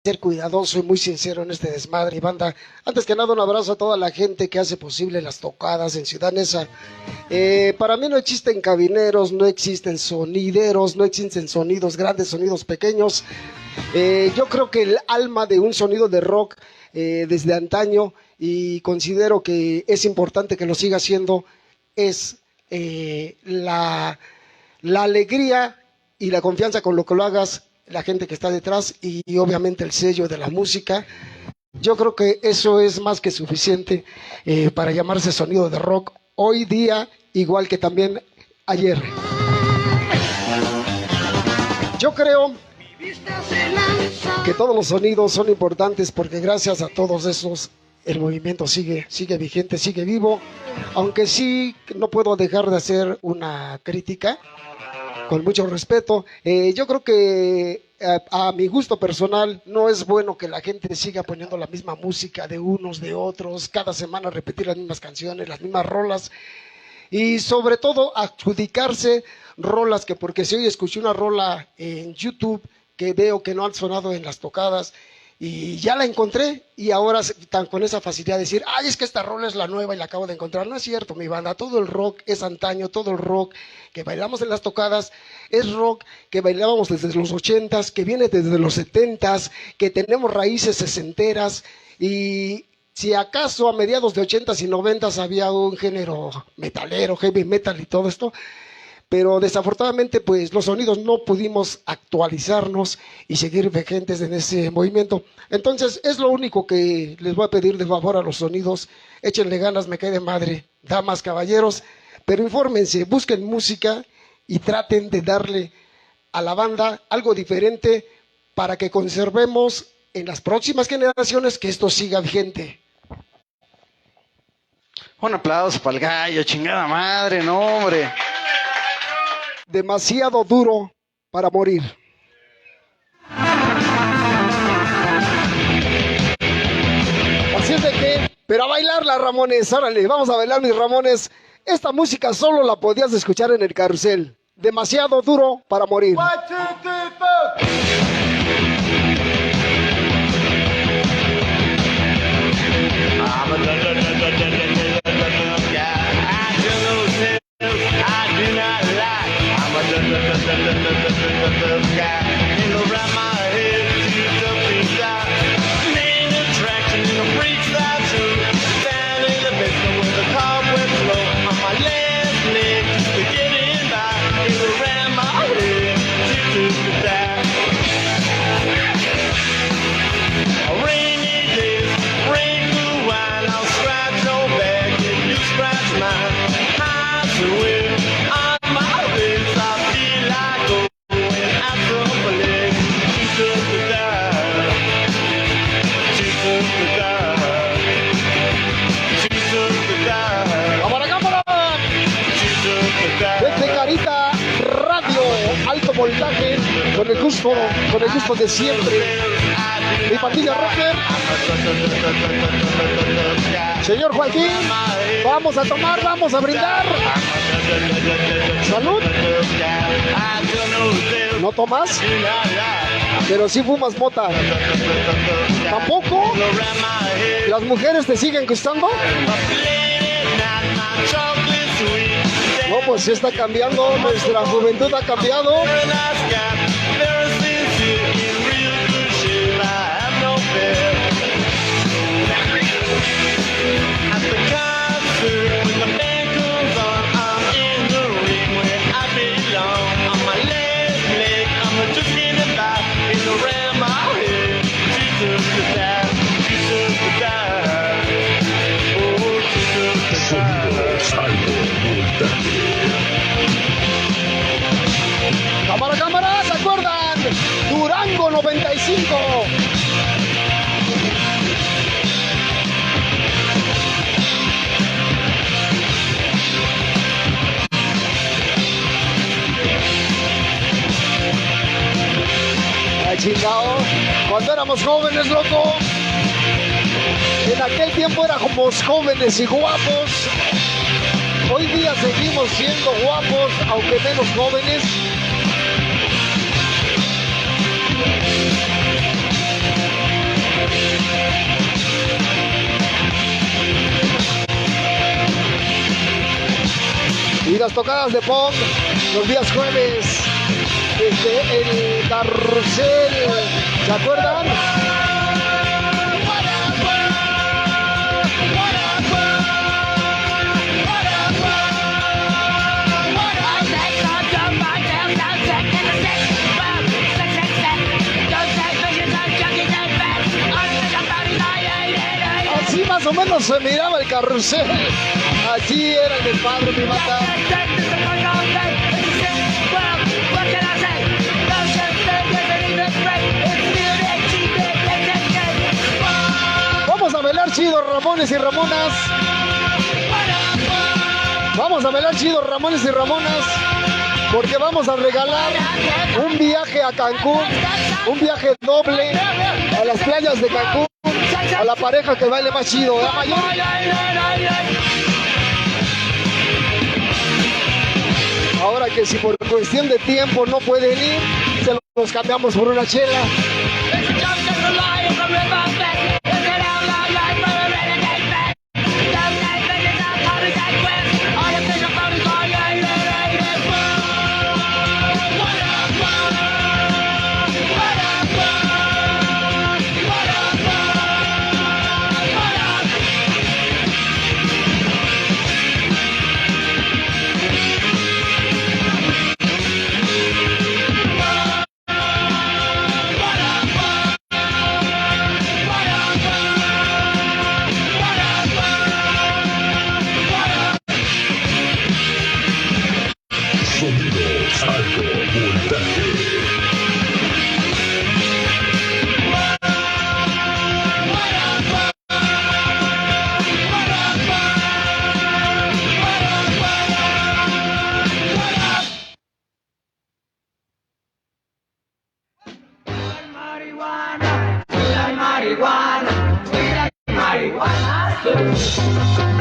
ser cuidadoso y muy sincero en este desmadre. Y banda, antes que nada un abrazo a toda la gente que hace posible las tocadas en Ciudad Neza. Para mí no existen cabineros, no existen sonideros, no existen sonidos grandes, sonidos pequeños. Yo creo que el alma de un sonido de rock desde antaño, y considero que es importante que lo siga haciendo, es la alegría y la confianza con lo que lo hagas, la gente que está detrás y obviamente el sello de la música. Yo creo que eso es más que suficiente para llamarse sonido de rock hoy día, igual que también ayer. Yo creo que todos los sonidos son importantes porque gracias a todos esos el movimiento sigue vigente, sigue vivo, aunque sí no puedo dejar de hacer una crítica con mucho respeto. Yo creo que a mi gusto personal no es bueno que la gente siga poniendo la misma música de unos, de otros, cada semana repetir las mismas canciones, las mismas rolas, y sobre todo adjudicarse rolas que porque si hoy escuché una rola en YouTube que veo que no han sonado en las tocadas y ya la encontré y ahora están con esa facilidad de decir, ay, es que esta rola es la nueva y la acabo de encontrar. No es cierto, mi banda, todo el rock es antaño, todo el rock que bailamos en las tocadas es rock que bailábamos desde los 80s, que viene desde los 70s, que tenemos raíces sesenteras, y si acaso a mediados de 80s y 90s había un género metalero, heavy metal y todo esto, pero desafortunadamente pues los sonidos no pudimos actualizarnos y seguir vigentes en ese movimiento. Entonces es lo único que les voy a pedir de favor a los sonidos: échenle ganas, me cae de madre, damas, caballeros, pero infórmense, busquen música y traten de darle a la banda algo diferente para que conservemos en las próximas generaciones que esto siga vigente. Un aplauso para el gallo, chingada madre, no hombre. Demasiado duro para morir. Así es de que, pero a bailarla, Ramones, órale, vamos a bailar, mis Ramones. Esta música solo la podías escuchar en el carrusel. Demasiado duro para morir. 1, 2, 3, voltaje, con el gusto de siempre. Mi pandilla rocker. Señor Joaquín, vamos a tomar, vamos a brindar. Salud. ¿No tomas? Pero sí fumas mota. ¿Tampoco? ¿Las mujeres te siguen gustando? No, pues sí está cambiando, nuestra juventud ha cambiado. Cámara, cámara, ¿se acuerdan? Durango 95. Ay, chingado, cuando éramos jóvenes, loco. En aquel tiempo éramos jóvenes y guapos. Hoy día seguimos siendo guapos, aunque menos jóvenes. las tocadas de punk los días jueves, el carrusel, ¿se acuerdan? Así más o menos se miraba el carrusel. Allí era el desmadre, mi banda. Vamos a bailar chido, Ramones y Ramonas. Vamos a bailar chido, Ramones y Ramonas, porque vamos a regalar un viaje a Cancún, un viaje doble a las playas de Cancún, a la pareja que baile más chido, ¿verdad, Mayor? Ahora que si por cuestión de tiempo no pueden ir, se los cambiamos por una chela. Marihuana, marihuana.